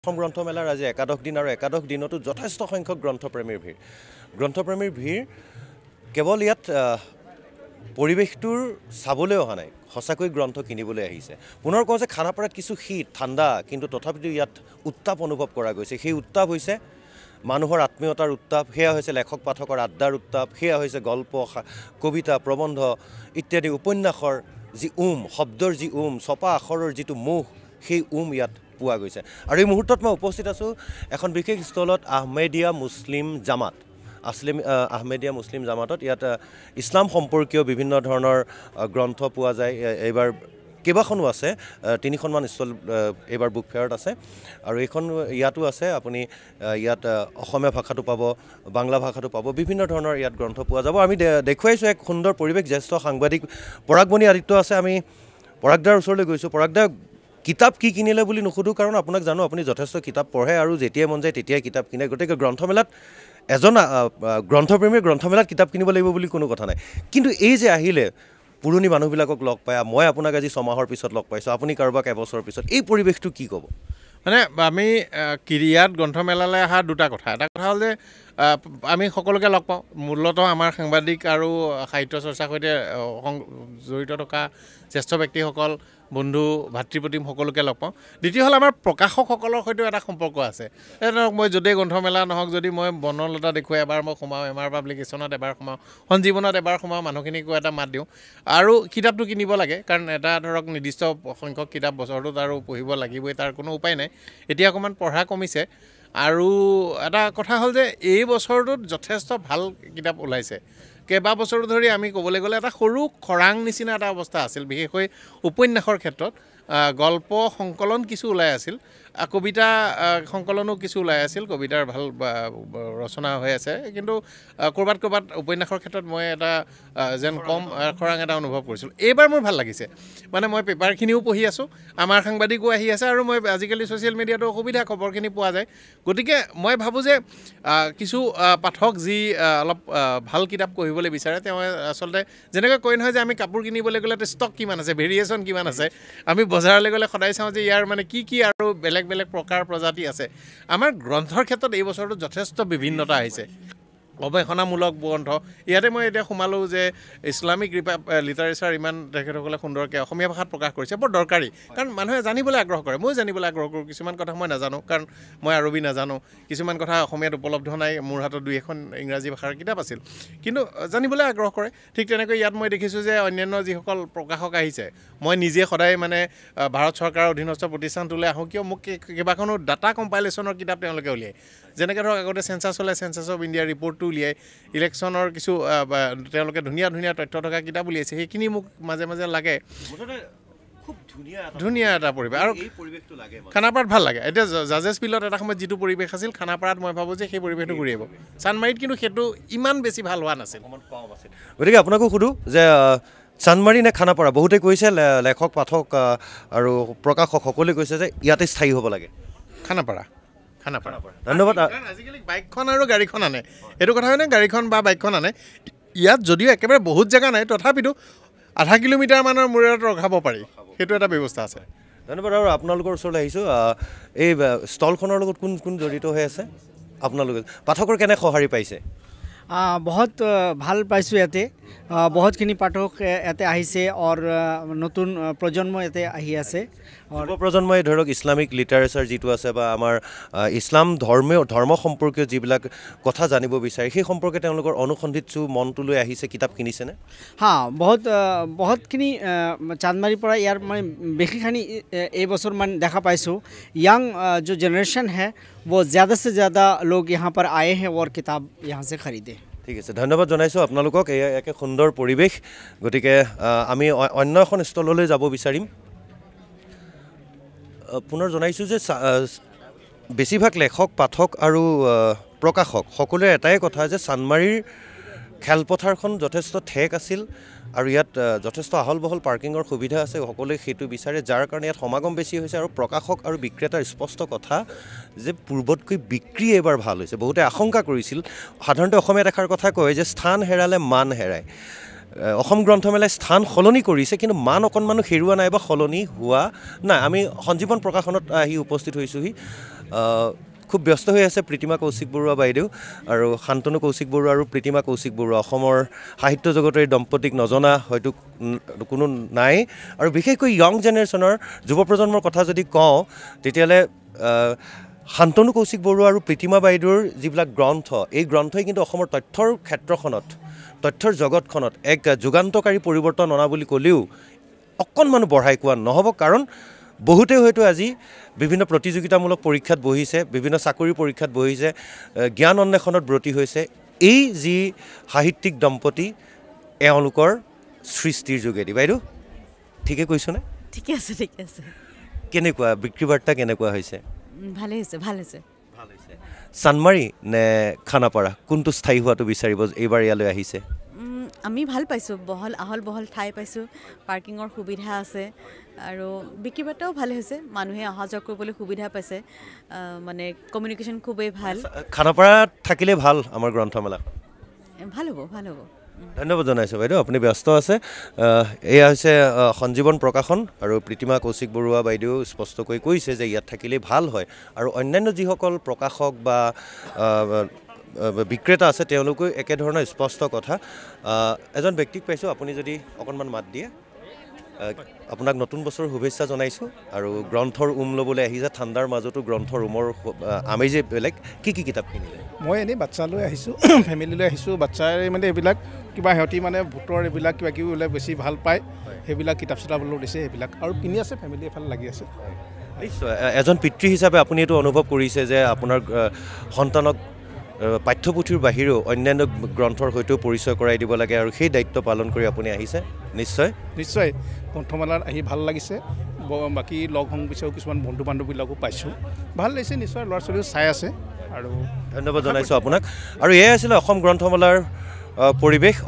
অসম গ্ৰন্থমেলাৰ আজি একাদশ দিন আৰু একাদশ দিনতো যথেষ্ট সংখ্যক গ্ৰন্থপ্ৰেমীৰ ভিৰ কেৱল ইয়াত পৰিৱেশটোৰ চাবলৈ অহা নাই সঁচাকৈ গ্ৰন্থ কিনিবলৈ আহিছে পুনৰ কওঁ যে খানাপাৰাত কিছু শীত ঠাণ্ডা কিন্তু তথাপিতো ইয়াত উত্তাপ অনুভৱ কৰা গৈছে সেই উত্তাপ হৈছে মানুহৰ আত্মীয়তাৰ উত্তাপ সেয়া হৈছে লেখক পাঠকৰ আড্ডাৰ উত্তাপ সেয়া হৈছে গল্প কবিতা প্ৰবন্ধ ইত্যাদি উপন্যাসৰ যি শব্দৰ যি ছপা আখৰৰ যিটো মোহ সেই ইয়াত পোৱা গৈছে আৰু এই মুহূৰ্তত মই উপস্থিত আছো এখন বিশেষ স্থলত আহমেদিয়া মুছলিম জামাতত ইয়াত ইছলাম সম্পৰ্কীয় বিভিন্ন ধৰণৰ গ্ৰন্থ পোৱা যায় এইবাৰ কেইবাখনো আছে তিনিখনমান ষ্টল এইবাৰ বুক ফেয়াৰত আছে আৰু এইখন ইয়াতো আছে আপুনি ইয়াত অসমীয়া ভাষাটো পাব বাংলা ভাষাটো পাব বিভিন্ন ধৰণৰ ইয়াত গ্ৰন্থ পোৱা যাব আমি দেখুৱাইছোঁ এক সুন্দৰ পৰিৱেশ জ্যেষ্ঠ সাংবাদিক পৰাগমণি আদিত্য আছে আমি পৰাগদাৰ ওচৰলৈ গৈছোঁ পৰাগদা কিতাপ কি কিনিলে বুলি নুসুধোঁ কাৰণ আপোনাক জানো আপুনি যথেষ্ট কিতাপ পঢ়ে আৰু যেতিয়াই মন যায় তেতিয়াই কিতাপ কিনে গতিকে গ্ৰন্থমেলাত এজন গ্ৰন্থপ্ৰেমীয়ে গ্ৰন্থমেলাত কিতাপ কিনিব লাগিব বুলি কোনো কথা নাই কিন্তু এই যে আহিলে পুৰণি মানুহবিলাকক লগ পায় মই আপোনাক আজি 6 মাহৰ পিছত লগ পাইছোঁ আপুনি কাৰোবাক এবছৰৰ পিছত এই পৰিৱেশটো কি ক'ব মানে আমি কিৰিয়াত গ্ৰন্থমেলালৈ অহা দুটা কথা এটা কথা হ'ল যে আমি সকলোকে লগ পাওঁ মূলতঃ আমাৰ সাংবাদিক আৰু সাহিত্য চৰ্চাৰ সৈতে জড়িত থকা জ্যেষ্ঠ ব্যক্তিসকল বন্ধু ভাতৃপ্ৰতিম সকলোকে লগ পাওঁ দ্বিতীয় হ'ল আমাৰ প্ৰকাশকসকলৰ সৈতেও এটা সম্পৰ্ক আছে ধৰক মই য'তেই গ্ৰন্থমেলা নহওক যদি মই বনলতা দেখুৱাই এবাৰ মই সোমাওঁ এম আৰ পাব্লিকেশ্যনত এবাৰ সোমাওঁ সঞ্জীৱনত এবাৰ সোমাওঁ মানুহখিনিকো এটা মাত দিওঁ আৰু কিতাপটো কিনিব লাগে কাৰণ এটা ধৰক নিৰ্দিষ্ট সংখ্যক কিতাপ বছৰটোত আৰু পঢ়িব লাগিবই তাৰ কোনো উপায় নাই এতিয়া অকণমান পঢ়া কমিছে আৰু এটা কথা হ'ল যে এই বছৰটোত যথেষ্ট ভাল কিতাপ ওলাইছে কেইবা বছৰ ধৰি আমি ক'বলৈ গ'লে এটা সৰু খৰাং নিচিনা এটা অৱস্থা আছিল বিশেষকৈ উপন্যাসৰ ক্ষেত্ৰত গল্প সংকলন কিছু ওলাই আছিল কবিতা সংকলনো কিছু ওলাই আছিল কবিতাৰ ভাল ৰচনা হৈ আছে কিন্তু ক'ৰবাত উপন্যাসৰ ক্ষেত্ৰত মই এটা যেন কম খৰাং এটা অনুভৱ কৰিছিলোঁ এইবাৰ মোৰ ভাল লাগিছে মানে মই পেপাৰখিনিও পঢ়ি আছোঁ আমাৰ সাংবাদিকো আহি আছে আৰু মই আজিকালি ছ'চিয়েল মিডিয়াতো সুবিধা খবৰখিনি পোৱা যায় গতিকে মই ভাবোঁ যে কিছু পাঠক যি অলপ ভাল কিতাপ পঢ়িবলৈ বিচাৰে তেওঁ আচলতে যেনেকৈ কয় নহয় যে আমি কাপোৰ কিনিবলৈ গ'লে ষ্টক কিমান আছে ভেৰিয়েশ্যন কিমান আছে আমি বজাৰলৈ গ'লে সদায় চাওঁ যে ইয়াৰ মানে কি আৰু বেলেগ প্ৰকাৰ প্ৰজাতি আছে আমাৰ গ্ৰন্থৰ ক্ষেত্ৰত এই বছৰটো যথেষ্ট বিভিন্নতা আহিছে গৱেষণামূলক গ্ৰন্থ ইয়াতে মই এতিয়া সোমালোঁ যে ইছলামিক লিটাৰেচাৰ ইমান তেখেতসকলে সুন্দৰকৈ অসমীয়া ভাষাত প্ৰকাশ কৰিছে বৰ দৰকাৰী কাৰণ মানুহে জানিবলৈ আগ্ৰহ কৰে মই জানিবলৈ আগ্ৰহ কৰোঁ কিছুমান কথা মই নাজানো কাৰণ মই আৰবী নাজানো কিছুমান কথা অসমীয়াত উপলব্ধ নাই মোৰ হাতত 2-এখন ইংৰাজী ভাষাৰ কিতাপ আছিল কিন্তু জানিবলৈ আগ্ৰহ কৰে ঠিক তেনেকৈ ইয়াত মই দেখিছোঁ যে অন্যান্য যিসকল প্ৰকাশক আহিছে মই নিজে সদায় মানে ভাৰত চৰকাৰৰ অধীনস্থ প্ৰতিষ্ঠানটোলৈ আহোঁ কিয় মোক কেইবাখনো ডাটা কম্পাইলেশ্যনৰ কিতাপ তেওঁলোকে উলিয়ায় যেনেকৈ ধৰক আগতে চেঞ্চাছ হ'লে চেঞ্চাছ অফ ইণ্ডিয়াৰ ৰিপৰ্টটো উলিয়াই ইলেকশ্যনৰ কিছু তেওঁলোকে ধুনীয়া তথ্য থকা কিতাপ উলিয়াইছে সেইখিনি মোক মাজে মাজে লাগে ধুনীয়া এটা পৰিৱেশ আৰু খানাপাৰাত ভাল লাগে এতিয়া জাজেছ ফিল্ডত এটা সময়ত যিটো পৰিৱেশ আছিল খানাপাৰাত মই ভাবোঁ যে সেই পৰিৱেশটো ঘূৰি আহিব চানমাৰীত কিন্তু সেইটো ইমান বেছি ভাল হোৱা নাছিল গতিকে আপোনাকো সোধোঁ যে চানমাৰী নে খানাপাৰা বহুতে কৈছে লেখক পাঠক আৰু প্ৰকাশক সকলোৱে কৈছে যে ইয়াতে স্থায়ী হ'ব লাগে খানাপাৰা ধন্যবাদ আজিকালি বাইকখন আৰু গাড়ীখন আনে এইটো কথা হয়নে গাড়ীখন বা বাইকখন আনে ইয়াত যদিও একেবাৰে বহুত জেগা নাই তথাপিতো আধা কিলোমিটাৰমানৰ মূৰত ৰখাব পাৰি সেইটো এটা ব্যৱস্থা আছে ধন্যবাদ আৰু আপোনালোকৰ ওচৰলৈ আহিছোঁ এই ষ্টলখনৰ লগত কোন জড়িত হৈ আছে আপোনালোকে পাঠকৰ কেনে সঁহাৰি পাইছে বহুত ভাল পাইছোঁ ইয়াতে বহুতখিনি পাঠক ইয়াতে আহিছে আৰু নতুন প্ৰজন্ম ইয়াতে আহি আছে যুৱ প্ৰজন্মই ধৰক ইছলামিক লিটাৰেচাৰ যিটো আছে বা আমাৰ ইছলাম ধৰ্ম সম্পৰ্কীয় যিবিলাক কথা জানিব বিচাৰে সেই সম্পৰ্কে তেওঁলোকৰ অনুসন্ধিৎসু মনটো লৈ আহিছে কিতাপ কিনিছেনে বহুতখিনি চান্দমাৰীৰ পৰা ইয়াৰ মই বেছিখিনি এইবছৰমান দেখা পাইছোঁ यंग जो जनरेशन है वो ज़्यादा से ज़्यादा लोग यहाँ पर आए हैं और किताब यहाँ से खरीदे ঠিক আছে ধন্যবাদ জনাইছোঁ আপোনালোকক এয়া একে সুন্দৰ পৰিৱেশ গতিকে আমি অন্য এখন স্থললৈ যাব বিচাৰিম পুনৰ জনাইছোঁ যে বেছিভাগ লেখক পাঠক আৰু প্ৰকাশক সকলোৰে এটাই কথা যে চানমাৰীৰ খেলপথাৰখন যথেষ্ট ঠেক আছিল আৰু ইয়াত যথেষ্ট আহল বহল পাৰ্কিঙৰ সুবিধা আছে সকলোৱে সেইটো বিচাৰে যাৰ কাৰণে ইয়াত সমাগম বেছি হৈছে আৰু প্ৰকাশক আৰু বিক্ৰেতাৰ স্পষ্ট কথা যে পূৰ্বতকৈ বিক্ৰী এবাৰ ভাল হৈছে বহুতে আশংকা কৰিছিল সাধাৰণতে অসমীয়াত এষাৰ কথা কয় যে স্থান হেৰালে মান হেৰায় অসম গ্ৰন্থমেলাই স্থান সলনি কৰিছে কিন্তু মান অকণমানো হেৰুৱা নাই বা সলনি হোৱা নাই আমি সঞ্জীৱন প্ৰকাশনত আহি উপস্থিত হৈছোঁহি খুব ব্যস্ত হৈ আছে প্ৰীতিমা কৌশিক বৰুৱা বাইদেউ আৰু শান্তনু কৌশিক বৰুৱা আৰু প্ৰীতিমা কৌশিক বৰুৱা অসমৰ সাহিত্য জগতৰ এই দম্পতীক নজনা হয়তো কোনো নাই আৰু বিশেষকৈ য়ং জেনেৰেশ্যনৰ যুৱ প্ৰজন্মৰ কথা যদি কওঁ তেতিয়াহ'লে শান্তনু কৌশিক বৰুৱা আৰু প্ৰীতিমা বাইদেউৰ যিবিলাক গ্ৰন্থ এই গ্ৰন্থই কিন্তু অসমৰ তথ্যৰ ক্ষেত্ৰখনত তথ্যৰ জগতখনত এক যুগান্তকাৰী পৰিৱৰ্তন অনা বুলি ক'লেও অকণমানো বঢ়াই কোৱা নহ'ব কাৰণ বহুতে হয়তো আজি বিভিন্ন প্ৰতিযোগিতামূলক পৰীক্ষাত বহিছে বিভিন্ন চাকৰি পৰীক্ষাত বহিছে জ্ঞান অন্বেষণত ব্ৰতী হৈছে এই যি সাহিত্যিক দম্পতী এওঁলোকৰ সৃষ্টিৰ যোগেদি বাইদেউ ঠিকে কৈছোনে ঠিকে আছে কেনেকুৱা বিক্ৰী বাৰ্তা কেনেকুৱা হৈছে ভালে হৈছে ভাল হৈছে চানমাৰী নে খানাপাৰা কোনটো স্থায়ী হোৱাটো বিচাৰিব এইবাৰ ইয়ালৈ আহিছে আমি ভাল পাইছোঁ আহল বহল ঠাই পাইছোঁ পাৰ্কিঙৰ সুবিধা আছে আৰু বিক্ৰী বাৰ্তাও ভালে হৈছে মানুহে অহা যোৱা কৰিবলৈ সুবিধা পাইছে মানে কমিউনিকেশ্যন খুবেই ভাল খানাপাৰাত থাকিলে ভাল আমাৰ গ্ৰন্থমেলা ভাল হ'ব ধন্যবাদ জনাইছোঁ বাইদেউ আপুনি ব্যস্ত আছে এয়া হৈছে সঞ্জীৱন প্ৰকাশন আৰু প্ৰীতিমা কৌশিক বৰুৱা বাইদেউ স্পষ্টকৈ কৈছে যে ইয়াত থাকিলেই ভাল হয় আৰু অন্যান্য যিসকল প্ৰকাশক বা বিক্ৰেতা আছে তেওঁলোকেও একেধৰণৰ স্পষ্ট কথা এজন ব্যক্তিক পাইছোঁ আপুনি যদি অকণমান মাত দিয়ে আপোনাক নতুন বছৰৰ শুভেচ্ছা জনাইছোঁ আৰু গ্ৰন্থৰ ল'বলৈ আহিছে ঠাণ্ডাৰ মাজতো গ্ৰন্থ ৰুমৰ আমেজেই বেলেগ কি কিতাপ কিনিলে মই এনেই বাচ্চালৈ আহিছোঁ ফেমিলিলৈ আহিছোঁ বাচ্চাই মানে এইবিলাক কিবা সিহঁতি মানে ভোটৰ এইবিলাক কিবা কিবি ওলাই বেছি ভাল পায় সেইবিলাক কিতাপ চিতাপলৈ দিছে সেইবিলাক আৰু কিনি আছে ফেমিলি এফালে লাগি আছে নিশ্চয় এজন পিতৃ হিচাপে আপুনি এইটো অনুভৱ কৰিছে যে আপোনাৰ সন্তানক পাঠ্যপুথিৰ বাহিৰেও অন্যান্য গ্ৰন্থৰ সৈতেও পৰিচয় কৰাই দিব লাগে আৰু সেই দায়িত্ব পালন কৰি আপুনি আহিছে নিশ্চয় গ্ৰন্থমেলাত আহি ভাল লাগিছে বাকী লগ সংগ বিচাৰোঁ কিছুমান বন্ধু বান্ধৱীবিলাকো পাইছোঁ ভাল লাগিছে নিশ্চয় ল'ৰা ছোৱালীও চাই আছে আৰু ধন্যবাদ জনাইছোঁ আপোনাক আৰু এয়াই আছিলে অসম গ্ৰন্থমেলাৰ পৰিৱেশ